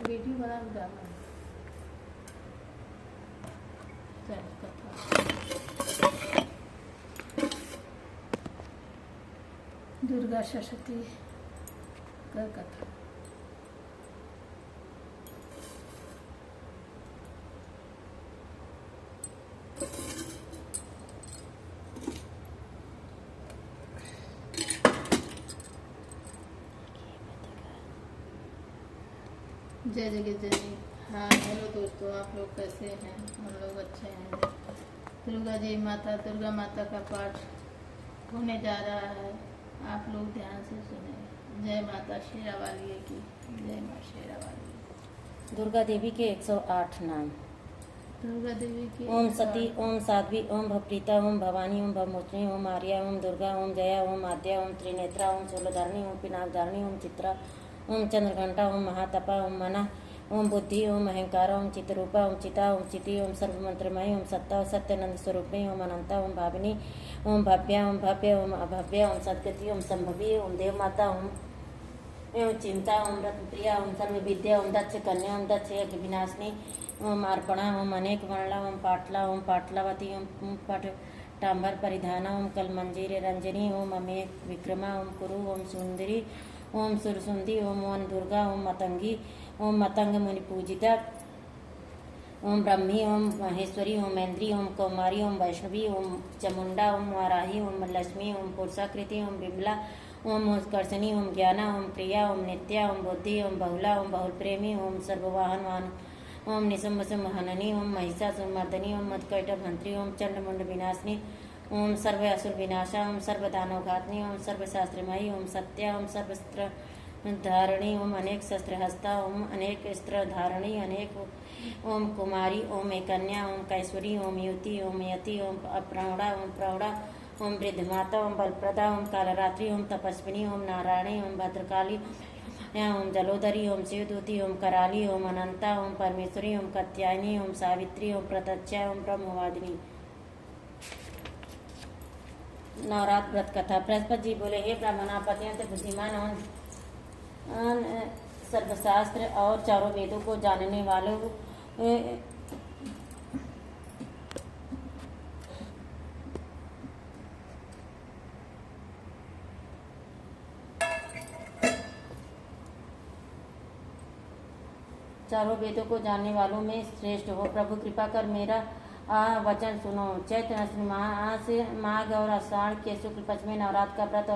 Video बना के डालना। दुर्गा सरस्वती का कथा। जय जगह जय। हाँ हेलो दोस्तों, आप लोग कैसे हैं? हम लोग अच्छे हैं। दुर्गा माता का पाठ होने जा रहा है, आप लोग ध्यान से सुने। जय माता शेरा वाली की, जय माँ शेरा वाली। दुर्गा देवी के 108 नाम। दुर्गा देवी की ओम सती, ओम साध्वी, ओम भवप्रीता, ओम भवानी, ओम भवमोचनी, ओम आर्या, ओम दुर्गा, ओम जया, ओम आद्या, ओम त्रिनेत्रा, ओम शूलधारिणी, ओम पिनाकधारिणी, ओम चित्रा, ओम चंद्रघंटा, ओम महातपा, ओम मना, ओम बुद्धि, ओम अहंकार, ओम चितरूपा, ओम चिता, ओम चिति, ओम सर्वमंत्रमयी, ओम सत्ता, सत्यानंद स्वरूपिणी, ओम अनंता, ओम भाविनी, ओम भव्या, ओम भव्य, ओम अभव्य, ओम सद्गति, ओम संभवी, ओम देव माता, ओम चिंता, ओम रत्नप्रिया, ओम सर्व विद्या, ओम दक्ष कन्या, ओम दक्ष यज्ञ विनाशिनी, ओम अर्पणा, ओम अनेक वर्णा, ओम पाटलावती, ओम पटांबर परिधाना, ओम कलमंजीर रंजनी, ओम अमेक विक्रमा, ओम कुरु, ओम सुंदरी, ओम सुरसुंदी, ओम वन दुर्गा, ओम मतंगी, ओम मतंग मुनि पूजिता, ओम ब्रह्मी, ओम महेश्वरी, ओम ऐन्द्री, ओम कौमारी, ओम वैष्णवी, ओम चामुंडा, ओम वाराही, ओम लक्ष्मी, ओम पुरुषाकृति, ओम बिमला, ओम उत्कर्षणी, ओम ज्ञाना, ओम प्रिया, ओम नित्या, ओम बुद्धि, ओम बहुला, ओम बहुल प्रेमी, ओम सर्ववाहन वाहन, ओम निशंभ हननी, ओम महिषासुर मर्दनी, ओम मदकैटभ हंत्री, ओम चंडमुंड विनाशिनी, ओम सर्व असुर विनाशा, ओम सर्व दानव घातनी, ओम सर्व शास्त्रमयी, ओम सत्या, ओम सर्वस्त्र धारणी, ओम अनेक शस्त्र हस्ता, ओम अनेक अस्त्र धारणी, अनेक ओम कुमारी, ओम एकन्या, ओम कैश्वरी, ओम युति, ओम यति, ओम अप्रौढ़ा, ओम प्रौढ़ा, ओम वृद्धमाता, ओम बलप्रदा, ओम कालरात्रि, ओम तपस्विनी, ओम नारायणी, ओम भद्रकाली, ओम जलोदरी, ओम शिवदूती, ओम कराली, ओम अनंता, ओम परमेश्वरी, ओम कात्यायनी, ओम सावित्री, ओम प्रत्यक्षा, ओम ब्रह्मवादिनी। नवरात्र व्रत कथा। बृहस्पति जी बोले, हे ब्राह्मण, आप अत्यंत बुद्धिमान और सर्वशास्त्र और चारों वेदों को जानने वालों में श्रेष्ठ हो। प्रभु कृपा कर मेरा वचन सुनो। चैत्र माघ और आषाढ़ के शुक्ल पक्ष में नवरात्र का व्रत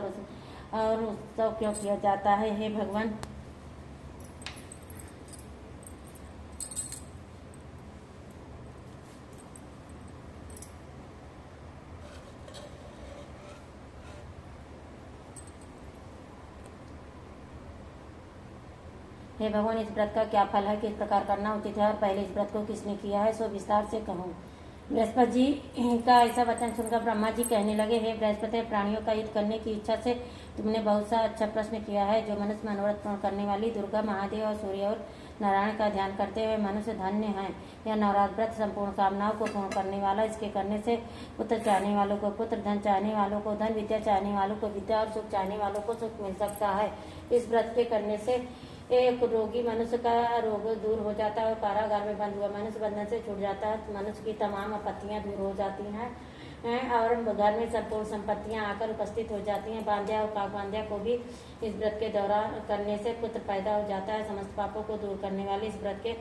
और उत्सव क्यों किया जाता है? हे भगवान, इस व्रत का क्या फल है? किस प्रकार करना उचित है? और पहले इस व्रत को किसने किया है, सो विस्तार से कहूँ। बृहस्पति जी का ऐसा वचन सुनकर ब्रह्मा जी कहने लगे, हे बृहस्पति, प्राणियों का हित करने की इच्छा से तुमने बहुत सा अच्छा प्रश्न किया है। जो मनुष्य मनोरथ पूर्ण करने वाली दुर्गा, महादेव और सूर्य और नारायण का ध्यान करते हुए मनुष्य धन्य है। यह नवरात्र व्रत संपूर्ण कामनाओं को पूर्ण करने वाला। इसके करने से पुत्र चाहने वालों को पुत्र, धन चाहने वालों को धन, विद्या चाहने वालों को विद्या और सुख चाहने वालों को सुख मिल सकता है। इस व्रत के करने से एक रोगी मनुष्य का रोग दूर हो जाता है और कारागार में बंद हुआ मनुष्य बंधन से छूट जाता है। मनुष्य की तमाम आपत्तियां दूर हो जाती हैं और घर में संपूर्ण संपत्तियां आकर उपस्थित हो जाती हैं। बांध्या और काक बांध्या को भी इस व्रत के दौरान करने से पुत्र पैदा हो जाता है। समस्त पापों को दूर करने वाले इस व्रत के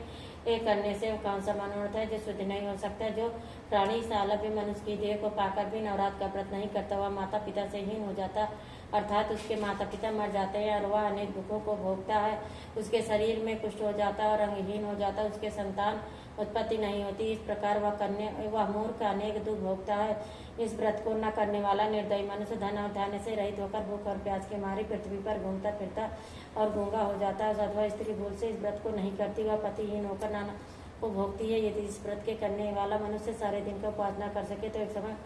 करने से कौन सा मनोरथ है जो सिद्ध नहीं हो सकता? जो प्राणी सालभ्य मनुष्य की देह को पाकर भी नवरात्र का व्रत नहीं करता, वह माता पिता से हीन हो जाता, अर्थात उसके माता पिता मर जाते हैं और वह अनेक दुखों को भोगता है। उसके शरीर में कुष्ठ हो जाता है और अंगहीन हो जाता है, उसके संतान उत्पत्ति नहीं होती। इस प्रकार वह मूर्ख अनेक दुख भोगता है। इस व्रत को न करने वाला निर्दयी मनुष्य धन और धान्य से रहित होकर भूख और प्यास के मारे पृथ्वी पर घूमता फिरता और गूंगा हो जाता है। अथवा स्त्री भूल से इस व्रत को नहीं करती, वह पतिहीन होकर नाना को भोगती है। यदि इस व्रत के करने वाला मनुष्य सारे दिन का उपासना कर सके तो एक समय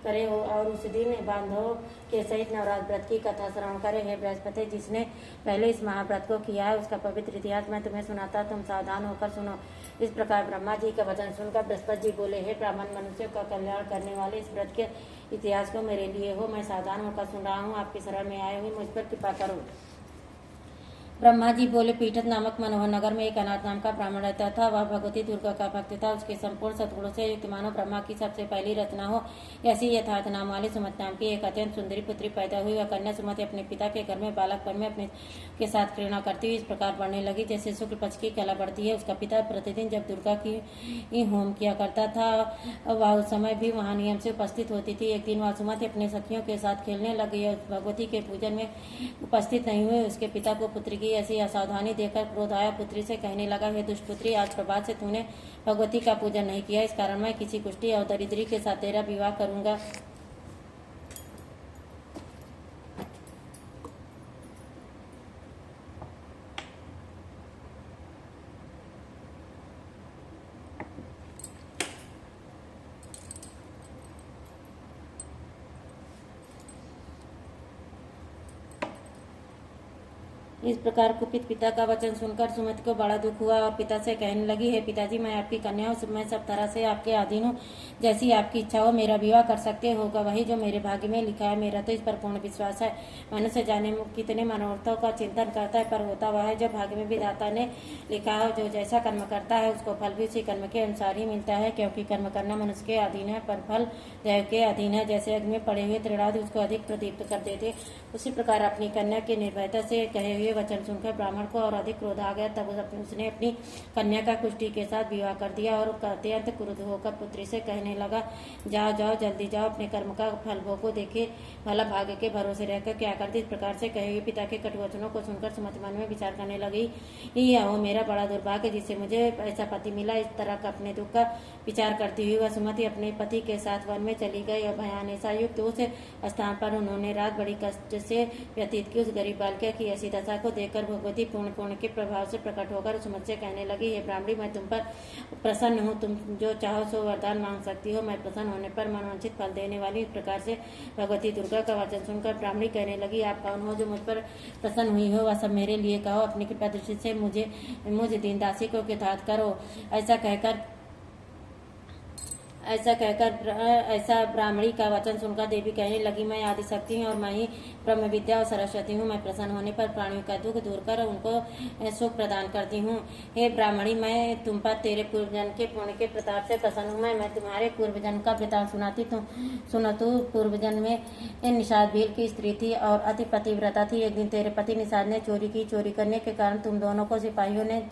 करे और उस दिन बांधव के सहित नवरात्र व्रत की कथा श्रवण करे। हे बृहस्पति, जिसने पहले इस महाव्रत को किया है उसका पवित्र इतिहास मैं तुम्हें सुनाता, तुम सावधान होकर सुनो। इस प्रकार ब्रह्मा जी का वचन सुनकर बृहस्पति जी बोले, हे ब्राह्मण, मनुष्यों का कल्याण करने वाले इस व्रत के इतिहास को मेरे लिए हो। मैं सावधान होकर सुन रहा हूँ, आपकी शरण में आए हुए मुझ पर कृपा करो। ब्रह्मा जी बोले, पीठत नामक मनोहर नगर में एक अनाथ नाम का ब्राह्मण रहता था। वह भगवती दुर्गा का भक्त था। उसके संपूर्ण सद्गुणों से युक्त मानो ब्रह्मा की सबसे पहली रचना हो ऐसी यथार्थ नाम वाली सुमति नाम की एक अत्यंत सुंदरी पुत्री पैदा हुई। वह कन्या सुमति अपने पिता के घर में बालकपन में अपने के साथ क्रीड़ा करती हुई इस प्रकार बढ़ने लगी जैसे शुक्ल पक्ष की कला बढ़ती है। उसका पिता प्रतिदिन जब दुर्गा की होम किया करता था वह उस समय भी वहाँ नियम से उपस्थित होती थी। एक दिन वह सुमति अपने सखियों के साथ खेलने लग गई और भगवती के पूजन में उपस्थित नहीं हुए। उसके पिता को पुत्री की ऐसी असावधानी देखकर क्रोध आया। पुत्री से कहने लगा, हे दुष्ट पुत्री, आज प्रभात से तूने भगवती का पूजन नहीं किया, इस कारण मैं किसी कुष्ठी और दरिद्री के साथ तेरा विवाह करूंगा। इस प्रकार कुपित पिता का वचन सुनकर सुमति को बड़ा दुख हुआ और पिता से कहने लगी, हे पिताजी, मैं आपकी कन्या हूँ, मैं सब तरह से आपके अधीन हूँ। जैसी आपकी इच्छा हो मेरा विवाह कर सकते होगा, वही जो मेरे भाग्य में लिखा है। मेरा तो इस पर पूर्ण विश्वास है। मनुष्य जाने कितने मनोरथों का चिंतन करता है, पर होता वह है जो भाग्य में विधाता ने लिखा है। जो जैसा कर्म करता है उसको फल भी उसी कर्म के अनुसार ही मिलता है, क्योंकि कर्म करना मनुष्य के अधीन है, पर फल दैव के अधीन है। जैसे अग्नि में पड़े हुए तृणादि उसको अधिक प्रदीप्त कर देते, उसी प्रकार अपनी कन्या के निर्भयता से कहे हुए वचन सुनकर ब्राह्मण को और अधिक क्रोध आ गया। तब उसने अपनी कन्या का कुष्ठी के साथ विवाह कर दिया और अत्यंत क्रुद्ध होकर पुत्री से कहने लगा, जाओ जाओ जल्दी जाओ, अपने कर्म का फल भोगो, देखे भला भाग्य के भरोसे रहकर क्या करती। इस प्रकार से कहे हुए पिता के कटु वचनों को सुनकर सुमति मन में विचार करने लगी, यह मेरा बड़ा दुर्भाग्य जिससे मुझे ऐसा पति मिला। इस तरह का अपने दुख का विचार करती हुई वह सुमति अपने पति के साथ वन में चली गई और भयानेसा युक्त उस स्थान पर उन्होंने रात बड़ी कष्ट से व्यतीत की। उस गरीब बालिका की ऐसी दशा को देखकर भगवती पूर्ण के प्रभाव से प्रकट होकर सुमति से कहने लगी, हे ब्राह्मणी, मैं तुम पर प्रसन्न हूँ, तुम जो चाहो सो वरदान मांग सकती हो, मैं प्रसन्न होने पर मनवांछित फल देने वाली। इस प्रकार से भगवती दुर्गा का वचन सुनकर ब्राह्मणी कहने लगी, आप कौन हो जो मुझ पर प्रसन्न हुई हो, वह सब मेरे लिए कहो, अपनी कृपा दृष्टि से मुझ दीन दासी को कृतार्थ करो। ऐसा ब्राह्मणी का वचन सुनकर देवी कहने लगी, मैं आदि शक्ति हूँ और मैं ही ब्रह्म विद्या और सरस्वती हूँ। मैं प्रसन्न होने पर प्राणियों का दुख दूर कर उनको सुख प्रदान करती हूँ। हे ब्राह्मणी, मैं तुम पर तेरे पूर्वजन के पुण्य के प्रताप से प्रसन्न हूँ। मैं तुम्हारे पूर्वजन का वृतांत सुनाती सुनो तू। पूर्वजन में निषाद भील की स्त्री थी और अति पतिव्रता थी। एक दिन तेरे पति निषाद ने चोरी की। चोरी करने के कारण तुम दोनों को सिपाहियों ने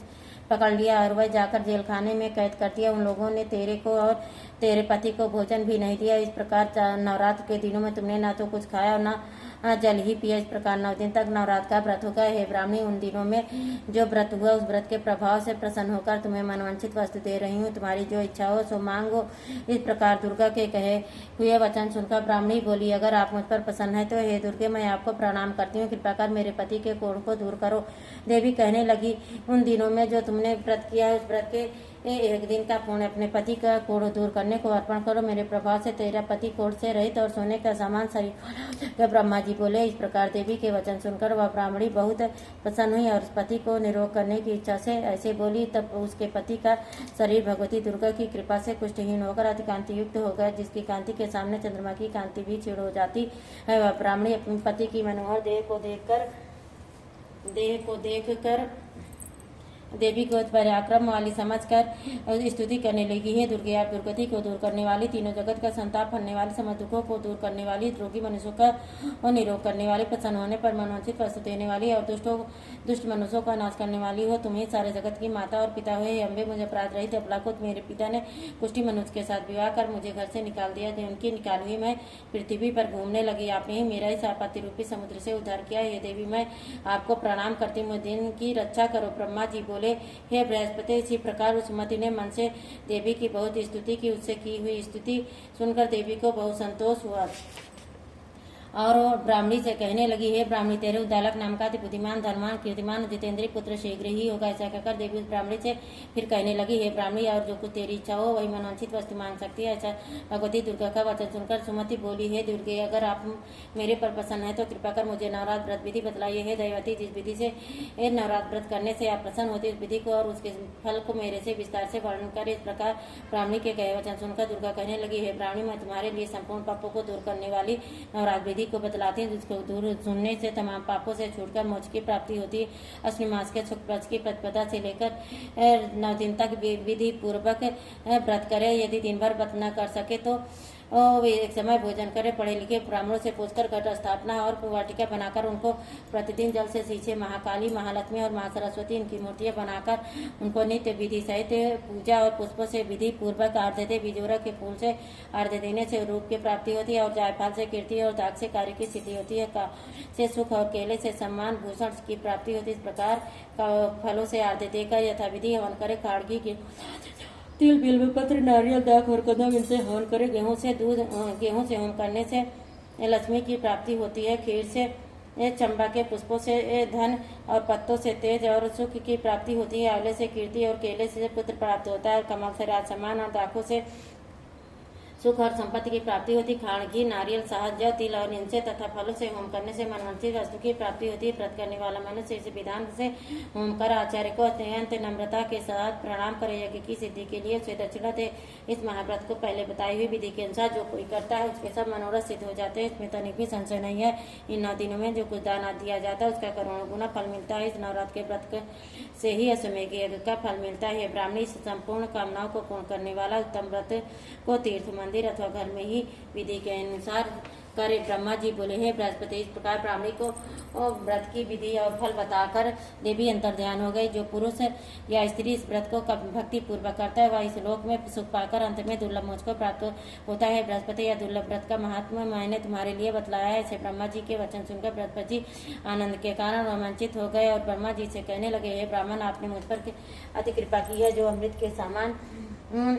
पकड़ लिया और वह जाकर जेल खाने में कैद कर दिया। उन लोगों ने तेरे को और तेरे पति को भोजन भी नहीं दिया। इस प्रकार नवरात्र के दिनों में तुमने ना तो कुछ खाया और ना जल ही पिया। इस प्रकार 9 दिन तक नवरात्र का व्रत होगा। हे ब्राह्मणी, उन दिनों में जो व्रत हुआ उस व्रत के प्रभाव से प्रसन्न होकर तुम्हें मनवांछित वस्तु दे रही हूँ। तुम्हारी जो इच्छा हो सो मांगो। इस प्रकार दुर्गा के कहे हुए वचन सुनकर ब्राह्मणी बोली, अगर आप मुझ पर प्रसन्न है तो हे दुर्गे, मैं आपको प्रणाम करती हूँ, कृपा कर मेरे पति के कोढ़ को दूर करो। देवी कहने लगी, उन दिनों में जो तुमने व्रत किया है उस व्रत के एक दिन का पुण्य अपने पति का कोढ़ दूर करने को अर्पण करो। मेरे प्रभाव से तेरा पति कोढ़ से रहित और सोने का सामान शरीर। ब्रह्मा जी बोले। इस प्रकार देवी के वचन सुनकर वह ब्राह्मणी बहुत प्रसन्न हुई और उस पति को निरोग करने की इच्छा से ऐसे बोली। तब उसके पति का शरीर भगवती दुर्गा की कृपा से कुष्ठहीन होकर अति कांति युक्त हो गया, जिसकी कांति के सामने चंद्रमा की कांति भी क्षीण हो जाती है। वह ब्राह्मणी अपने पति की मनोहर देह को देखकर देवी को पराक्रम वाली समझकर स्तुति करने लगी, हे दुर्गे, आप दुर्गति को दूर करने वाली, तीनों जगत का संताप हरने वाली, समस्त दुखों को दूर करने वाली, रोगी मनुष्यों का निरोग करने वाली, प्रसन्न होने पर मनोवांछित वस्तु देने वाली और दुष्ट मनुष्यों का नाश करने वाली हो। तुम्हें सारे जगत की माता और पिता हुए अम्बे, मुझे अपराध रहित अपलाकुत मेरे पिता ने कुष्ठी मनुष्य के साथ विवाह कर मुझे घर से निकाल दिया। उनकी निकाल हुई मैं पृथ्वी पर घूमने लगी। आपने ही मेरा इस आपत्ति रूपी समुद्र से उद्धार किया। हे देवी, मैं आपको प्रणाम करती हूँ, दिन की रक्षा करो। ब्रह्मा जी बोले, हे बृहस्पति। इसी प्रकार उस सुमति ने मन से देवी की बहुत स्तुति की। उससे की हुई स्तुति सुनकर देवी को बहुत संतोष हुआ और ब्राह्मणी से कहने लगी, हे ब्राह्मणी, तेरे उद्दालक नाम का अति बुद्धिमान, धर्मान, कीर्तिमान, जितेंद्रीय पुत्र शीघ्र ही होगा। ऐसा कहकर देवी उस ब्राह्मणी से फिर कहने लगी, हे ब्राह्मणी, और जो कुछ तेरी इच्छा हो वही मनवांछित वस्तु मांग सकती है। ऐसा भगवती दुर्गा का वचन सुनकर सुमति बोली, हे दुर्गे, अगर आप मेरे पर प्रसन्न है तो कृपा कर मुझे नवरात्र व्रत विधि बतलाइए। हे दैवती, जिस विधि से नवरात्र व्रत करने से आप प्रसन्न होती उस विधि को और उसके फल को मेरे से विस्तार से वर्णन कर। इस प्रकार ब्राह्मणी के कहे वचन सुनकर दुर्गा कहने लगी, हे ब्राह्मणी, मैं तुम्हारे लिए संपूर्ण पापों को दूर करने वाली नवरात्र विधि को बतलाते हैं, जिसको दूर सुनने से तमाम पापों से छूटकर मोक्ष की प्राप्ति होती है। अश्विनी मास के शुक्ल पक्ष की प्रतिपदा से लेकर 9 दिन तक विधि पूर्वक व्रत करे। यदि दिन भर व्रत न कर सके तो वे एक समय भोजन करे। पढ़े लिखे ब्राह्मणों से पूछकर घट स्थापना और वाटिका बनाकर उनको प्रतिदिन जल से सींचे। महाकाली, महालक्ष्मी और माँ सरस्वती इनकी मूर्तियां बनाकर उनको नित्य विधि सहित पूजा और पुष्पों से विधि पूर्वक आर्ध्य दे। बिजोरा के फूल से आर्ध्य देने से रूप की प्राप्ति होती है और जायफल से कीर्ति और दाग से कार्य की सिद्धि होती है। से सुख और केले से सम्मान भूषण की प्राप्ति होती है। इस प्रकार फलों से आर्ध्य देकर यथाविधि हवन करे। खाड़गी की तिल, बिल्व पत्र, नारियल, दाख और कदम इनसे हवन करे। गेहूं से हवन करने से लक्ष्मी की प्राप्ति होती है। खीर से, चंबा के पुष्पों से धन और पत्तों से तेज और सुख की प्राप्ति होती है। आंवले से कीर्ति और केले से पुत्र प्राप्त होता है। कमल से राज सम्मान और दाखों से सुख और संपत्ति की प्राप्ति होती। खाड़गी, नारियल, शहद, जौ, तिल और इनसे तथा फलों से होम करने से मनवंती वस्तु की प्राप्ति होती है। व्रत करने वाला मनुष्य इस विधान से होम कर आचार्य को अत्यंत नम्रता के साथ प्रणाम करे। यज्ञ की सिद्धि के लिए उसे दक्षिणा दे। इस महाव्रत को पहले बताई हुई विधि के अनुसार जो कोई करता है उसके सब मनोरथ सिद्ध हो जाते हैं। इसमें तनिक भी संशय नहीं है। इन 9 दिनों में जो कुछ दान दिया जाता है उसका करोड़ों गुना फल मिलता है। इस नवरात्र के व्रत से ही अश्वमेध यज्ञ का फल मिलता है। ब्राह्मणी संपूर्ण कामनाओं को पूर्ण करने वाला उत्तम व्रत को तीर्थ, मंदिर अथवा घर में ही विधि के अनुसार करे। ब्रह्मा जी बोले, हे बृहस्पति, इस प्रकार ब्राह्मणी को व्रत की विधि और फल बताकर देवी अंतर ध्यान हो गई। जो पुरुष या स्त्री इस व्रत को भक्ति पूर्वक करता है वह इस लोक में सुख पाकर अंत में दुर्लभ मोक्ष को प्राप्त होता है। बृहस्पति, यह दुर्लभ व्रत का महात्मा मैंने तुम्हारे लिए बतलाया है। ऐसे ब्रह्मा जी के वचन सुनकर बृहस्पति जी आनंद के कारण रोमांचित हो गए और ब्रह्मा जी से कहने लगे, हे ब्राह्मण, आपने मुझ पर अति कृपा की है जो अमृत के समान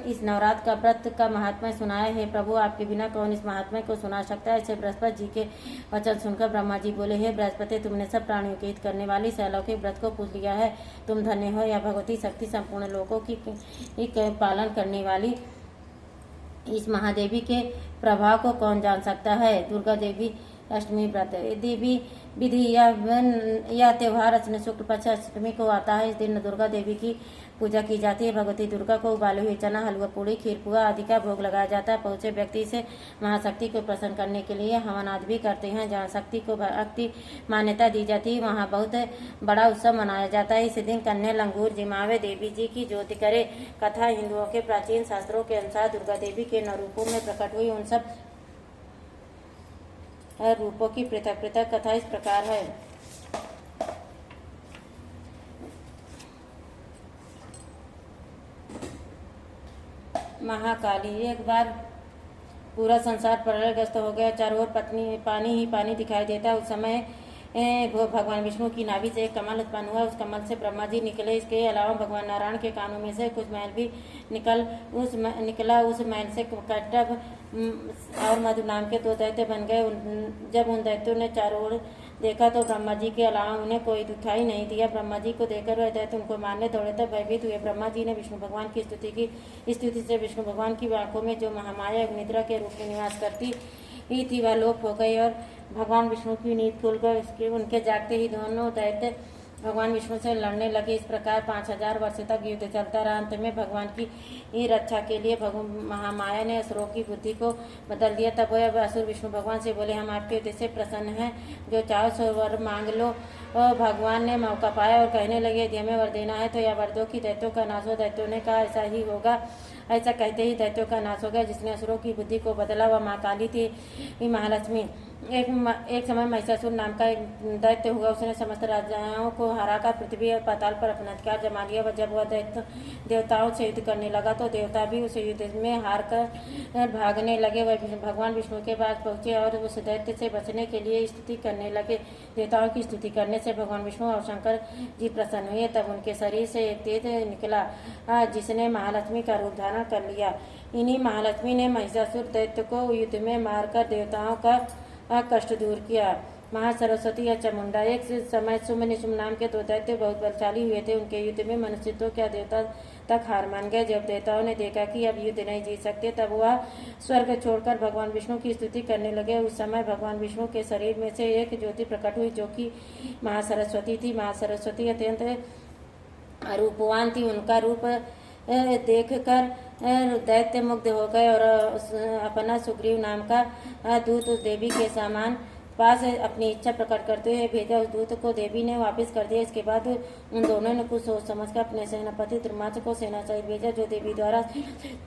इस नवरात्र का व्रत का महात्मा सुनाया है। प्रभु, आपके बिना कौन इस महात्मा को सुना सकता है। ऐसे बृहस्पति जी के वचन सुनकर ब्रह्मा जी बोले, हे बृहस्पति, तुमने सब प्राणियों के हित करने वाली अलौकिक व्रत को पूछ लिया है। तुम धन्य हो। या भगवती शक्ति संपूर्ण लोगों की पालन करने वाली इस महादेवी के प्रभाव को कौन जान सकता है। दुर्गा देवी अष्टमी व्रत देवी विधि या त्योहार अश्विन शुक्ल पक्ष अष्टमी को आता है। इस दिन दुर्गा देवी की पूजा की जाती है। भगवती दुर्गा को उबाले हुए चना, हलवा पूड़ी, खीर पुआ आदि का भोग लगाया जाता है। पहुंचे व्यक्ति से महाशक्ति को प्रसन्न करने के लिए हवन आदि भी करते हैं। जहाँ शक्ति को भक्ति मान्यता दी जाती है वहाँ बहुत बड़ा उत्सव मनाया जाता है। इस दिन कन्या लंगूर जिमावे देवी जी की ज्योति करे। कथा हिंदुओं के प्राचीन शास्त्रों के अनुसार दुर्गा देवी के 9 रूपों में प्रकट हुई उन सब रूपों की पृथक पृथक कथा इस प्रकार है। महाकाली। एक बार पूरा संसार प्रलयग्रस्त हो गया। चारों ओर पानी ही पानी दिखाई देता। उस समय भगवान विष्णु की नाभि से एक कमल उत्पन्न हुआ। उस कमल से ब्रह्मा जी निकले। इसके अलावा भगवान नारायण के कानों में से कुछ मैल भी निकला। उस मैल से कट्टभ और मधु नाम के 2 दैत्य बन गए। जब उन दैत्यों ने चारों ओर देखा तो ब्रह्मा जी के अलावा उन्हें कोई दिखाई नहीं दिया। ब्रह्मा जी को देखकर वह दैत्य उनको मारने दौड़े तब भयभीत हुए। ब्रह्मा जी ने विष्णु भगवान की स्तुति की। इस स्तुति से विष्णु भगवान की आंखों में जो महामाया अग्निद्रा के रूप में निवास करती थी वह लोप हो गई और भगवान विष्णु की नींद खुल गई। उनके जागते ही दोनों दैत्य भगवान विष्णु से लड़ने लगे। इस प्रकार 5000 वर्ष तक युद्ध चलता रहा। अंत में भगवान की रक्षा के लिए महामाया ने असुरों की बुद्धि को बदल दिया। तब वह असुर विष्णु भगवान से बोले, हम आपके उद्देश्य से प्रसन्न हैं, जो चाहो सो वर मांग लो। भगवान ने मौका पाया और कहने लगे, यदि हमें वर देना है तो यह वर दो कि दैत्यों का नाश हो। दैत्यों ने कहा, ऐसा ही होगा। ऐसा कहते ही दैत्यों का नाश हो गया। जिसने असुरों की बुद्धि को बदला वह माँ काली थी, महालक्ष्मी। एक समय महिषासुर नाम का एक दैत्य हुआ। उसने समस्त राजाओं को हराकर पृथ्वी और पाताल पर अपना अधिकार जमा लिया। जब वह दैत्य देवताओं से युद्ध करने लगा तो देवता भी उस युद्ध में हार कर भागने लगे। वह भगवान विष्णु के पास पहुंचे और उस दैत्य से बचने के लिए स्तुति करने लगे। देवताओं की स्तुति करने से भगवान विष्णु और शंकर जी प्रसन्न हुए। तब उनके शरीर से एक तेज निकला जिसने महालक्ष्मी का रूप धारण कर लिया। इन्हीं महालक्ष्मी ने महिषासुर दैत्य को युद्ध में मारकर देवताओं का कष्ट दूर किया। महासरस्वती या चामुंडा। एक समय शुम्भ निशुम्भ नाम के 2 दैत्य बहुत बलशाली हुए थे। उनके युद्ध में मनुष्य तो क्या देवता तक हार मान गए। जब देवताओं ने देखा कि अब युद्ध नहीं जीत सकते तब वह स्वर्ग छोड़कर भगवान विष्णु की स्तुति करने लगे। उस समय भगवान विष्णु के शरीर में से एक ज्योति प्रकट हुई जो कि महासरस्वती थी। महासरस्वती अत्यंत रूपवान थी। उनका रूप देख कर दैत्य मुग्ध हो गए और अपना सुग्रीव नाम का दूत उस देवी के समान पास अपनी इच्छा प्रकट करते हुए भेजा। उस दूत को देवी ने वापस कर दिया। इसके बाद उन दोनों ने कुछ सोच समझकर अपने सेनापति द्रुमाच को सेना सहित भेजा, जो देवी द्वारा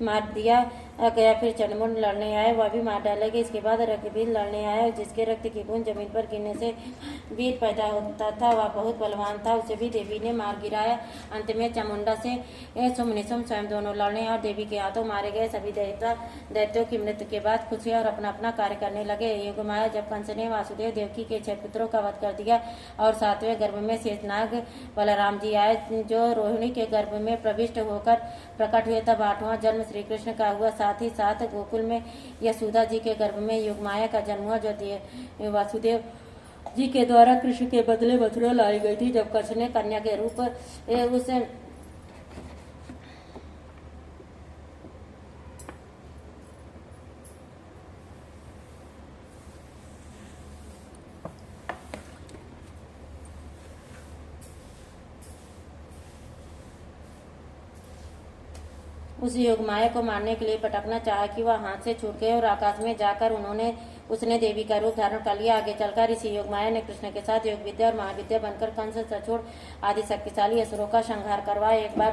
मार दिया गया। फिर चंडमुंड लड़ने आए, वह भी मार डाले गए। इसके बाद रक्तबीर लड़ने आया, जिसके रक्त की बूंद जमीन पर गिरने से वीर पैदा होता था। वह बहुत बलवान था, उसे भी देवी ने मार गिराया। अंत में चामुंडा से सुमनिसुम स्वयं दोनों लड़ने और देवी के हाथों मारे गए। सभी देवता दैत्यों की मृत्यु के बाद खुशी और अपना अपना कार्य करने लगे। योगमाया जब कंस ने वासुदेव देवकी के 6 पुत्रों का वध कर दिया और 7वें गर्भ में शेषनाग बलराम जी आए, जो रोहिणी के गर्भ में प्रविष्ट होकर प्रकट हुए, तब 8वां जन्म श्री कृष्ण का हुआ। साथ ही साथ गोकुल में यशोदा जी के गर्भ में योगमाया का जन्म हुआ, जो वासुदेव जी के द्वारा कृष्ण के बदले मथुरा लाई गई थी। जब कृष्ण ने कन्या के रूप उसे उस योगमाया को मारने के लिए पटकना चाहा कि वह हाथ से छूट गए और आकाश में जाकर उसने देवी का रूप धारण कर लिया। आगे चलकर इसी योगमाया ने कृष्ण के साथ योग विद्या और महाविद्या बनकर कंस, सचोड़ आदि शक्तिशाली असुरों का संहार करवाया। एक बार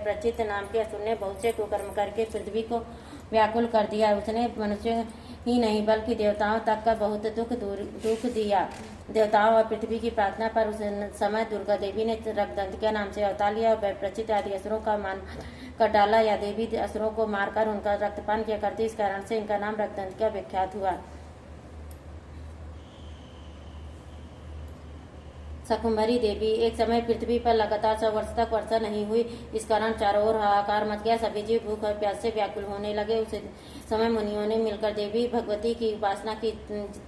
प्रचित नाम के असुर ने बहुत से कुकर्म करके पृथ्वी को व्याकुल कर दिया। उसने मनुष्य ही नहीं बल्कि देवताओं तक का बहुत दुख दिया। देवताओं और पृथ्वी की प्रार्थना पर उस समय दुर्गा देवी ने रक्तदंतिका नाम से अवतार लिया और प्रचित आदि असुरों का मान कर डाला। या देवी असुरों को मारकर उनका रक्तपान किया करती, इस कारण से इनका नाम रक्तदंतिका विख्यात हुआ। शाकुंभरी देवी। एक समय पृथ्वी पर लगातार 100 वर्ष तक वर्षा नहीं हुई। इस कारण चारों ओर हाहाकार मच गया। सभी जीव भूख और प्यास से व्याकुल होने लगे। उस समय मुनियों ने मिलकर देवी भगवती की उपासना की।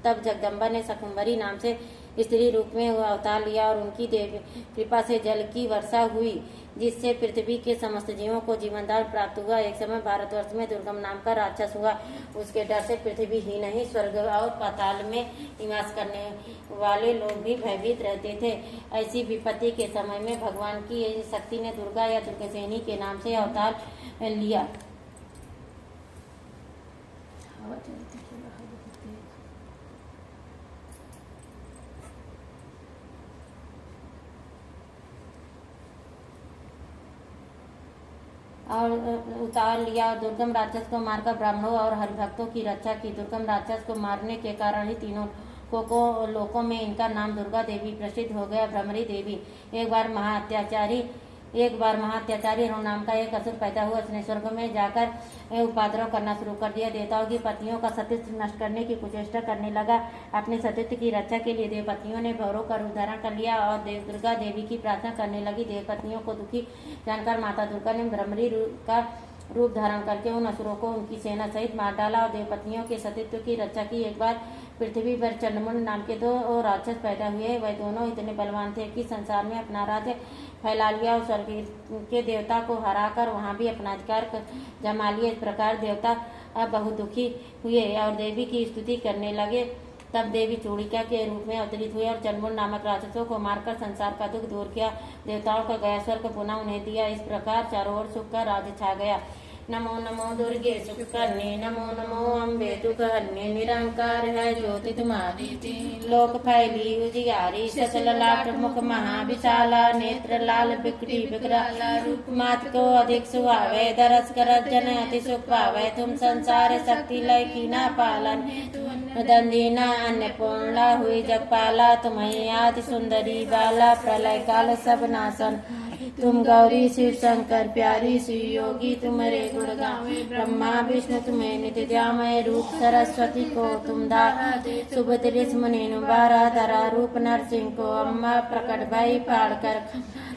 तब जगदम्बा ने शाकुंभरी नाम से स्त्री रूप में अवतार लिया और उनकी देवी कृपा से जल की वर्षा हुई, जिससे पृथ्वी के समस्त जीवों को जीवनदान प्राप्त हुआ। एक समय भारतवर्ष में दुर्गम नाम का राक्षस हुआ। उसके डर से पृथ्वी ही नहीं, स्वर्ग और पाताल में निवास करने वाले लोग भी भयभीत रहते थे। ऐसी विपत्ति के समय में भगवान की शक्ति ने दुर्गा या दुर्गसेनी के नाम से अवतार लिया। और उतार लिया। दुर्गम राक्षस को मारकर ब्राह्मणों और हरिभक्तों की रक्षा की। दुर्गम राक्षस को मारने के कारण ही तीनों लोकों में इनका नाम दुर्गा देवी प्रसिद्ध हो गया। भ्रमरी देवी। एक बार महाअत्याचारी हिरण नाम का एक असुर पैदा हुआ। उसने स्वर्ग में जाकर उपद्रव करना शुरू कर दिया। देवताओं की पत्नियों का सतीत्व नष्ट करने की कुचेष्टा करने लगा। अपने सतीत्व की रक्षा के लिए देवपत्नियों ने भौरों का रूप धारण कर लिया और दुर्गा देवी की प्रार्थना करने लगी। देवपत्नियों को दुखी जानकर माता दुर्गा ने भ्रमरी का रूप धारण करके उन असुरों को उनकी सेना सहित मार डाला और देवपत्नियों के सतीत्व की रक्षा की। एक बार पृथ्वी पर चंडमुंड नाम के 2 राक्षस पैदा हुए। वह दोनों इतने बलवान थे कि संसार में अपना राज्य फैला लिया और स्वर्ग के देवता को हराकर वहां भी अपना अधिकार जमा लिया। इस प्रकार देवता बहुत दुखी हुए और देवी की स्तुति करने लगे। तब देवी चूड़िका के रूप में अवतरित हुए और चंडमुंड नामक राक्षसों को मारकर संसार का दुख दूर किया। देवताओं का गया स्वर्ग पुनः उन्हें दिया। इस प्रकार चारों ओर सुख का राज्य छा गया। नमो नमो दुर्गे सुख करने, नमो नमो अम्बे दुख हरने। निरंकार है ज्योति तुम्हारी, लोक फैली उजियारी। सचल लाट मुख महाविशाला, नेत्र लाल बिकटी बिकराला। रूप मात को अधिक सुहावे, दरस कर जन अति सुख पावे। तुम संसार शक्ति लय की ना पालन, दंदीना अन्नपूर्णा हुई जगपाला। तुम्हें आदि सुंदरी बाला, प्रलय काल सब नाशन। तुम गौरी शिव शंकर प्यारी, शिव योगी तुम्हारे गुण गावे। ब्रह्मा विष्णु तुम्हें नित्य ध्यावे, रूप सरस्वती को तुम धारा। सुभद्रे मुनि बारा धरा, रूप नरसिंह को अम्मा प्रकट भई। पाड़ कर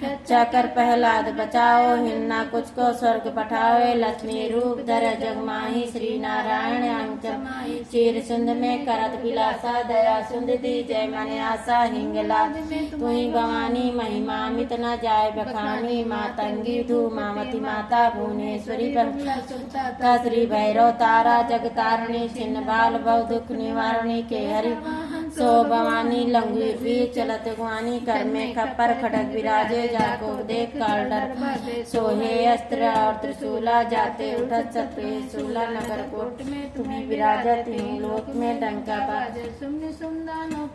रक्षा कर प्रहलाद बचाओ, हिन्ना कुछ को स्वर्ग पठाओ। लक्ष्मी रूप धर जगमाही, श्री नारायण अंक चीर सुंद में करत विलासा। दया सुंद दी जय मन आशा, हिंगला तुही भवानी। महिमा मित न जाय बखानी, मातंगी धूमावती माता। भुवनेश्वरी का श्री भैरव तारा, जगतारणी छिन्न बाल भव दुख निवारणी। के हरि सो भवानी लंगूर चलत गुआनी कर में खप्पर खड़क विराजे जाको देख काल डर सोहे अस्त्र और त्रिशूला जाते उठत सत्रे सूला नगर कोट में तुम्हें विराजत हूँ लोक में डंका बाजे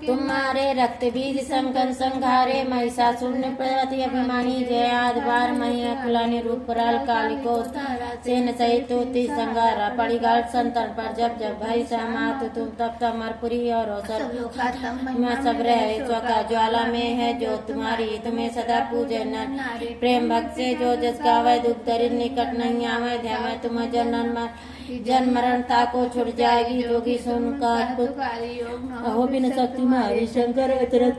तुम्हारे रक्त बीज संकन संघारे महिषासुर प्रति अभिमानी जय आदबार मही अखुलानी रूप कराल कालिको सेन सहित तोती संगारा पड़ीगाल संतन पर जब जब भाई सहमात तुम तब तमरपुरी और अवसर मैं सब रहे का ज्वाला में है जो तुम्हारी तुम्हें सदा पूजे नर प्रेम भक्त से जो जस गावे दुख दरिद्र निकट नहीं आवे ध्यान तुम्हें जन्म मरण ताको छुट जाएगी जोगी सुनकर हो बिन शक्ति मारी शंकर अतरत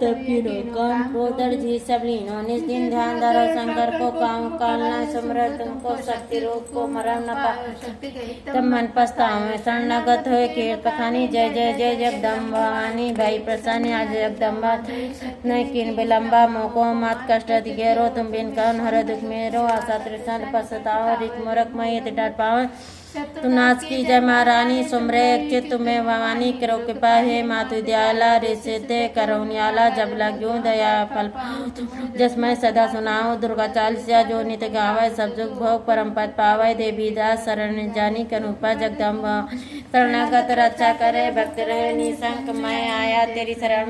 कान क्रोधर जी सब लीनो निज दिन ध्यान धरो शंकर को काम कालना समर तुमको शक्ति रोग को मरण न पा तब मन पछताओ शरणागत हो कीर्त पखानी जय जय जय जगदम्बा भवानी भाई प्रसन्न आज जगदम्बा न किन विलंबा मोको मत कष्ट दिगेरो तुम बिन कौन हर दुख मेरो आशा त्रिशन पछताओ रिक मोरक मई डर पाओ तू नाच की जय महारानी सुमरे चित तुम्हें भवानी करो कृपा हे मातु दयाला रे सिद्धे करो न्याला जब लगूं दया फल जसमय सदा सुनाओ दुर्गा चालीसा जो नित गावे सब जुग भोग परम पद पावे देवी दास शरण जानी कनुपा जगदम्बा शरणागत रक्षा करे भक्त रहे निसंक मैं आया तेरी शरण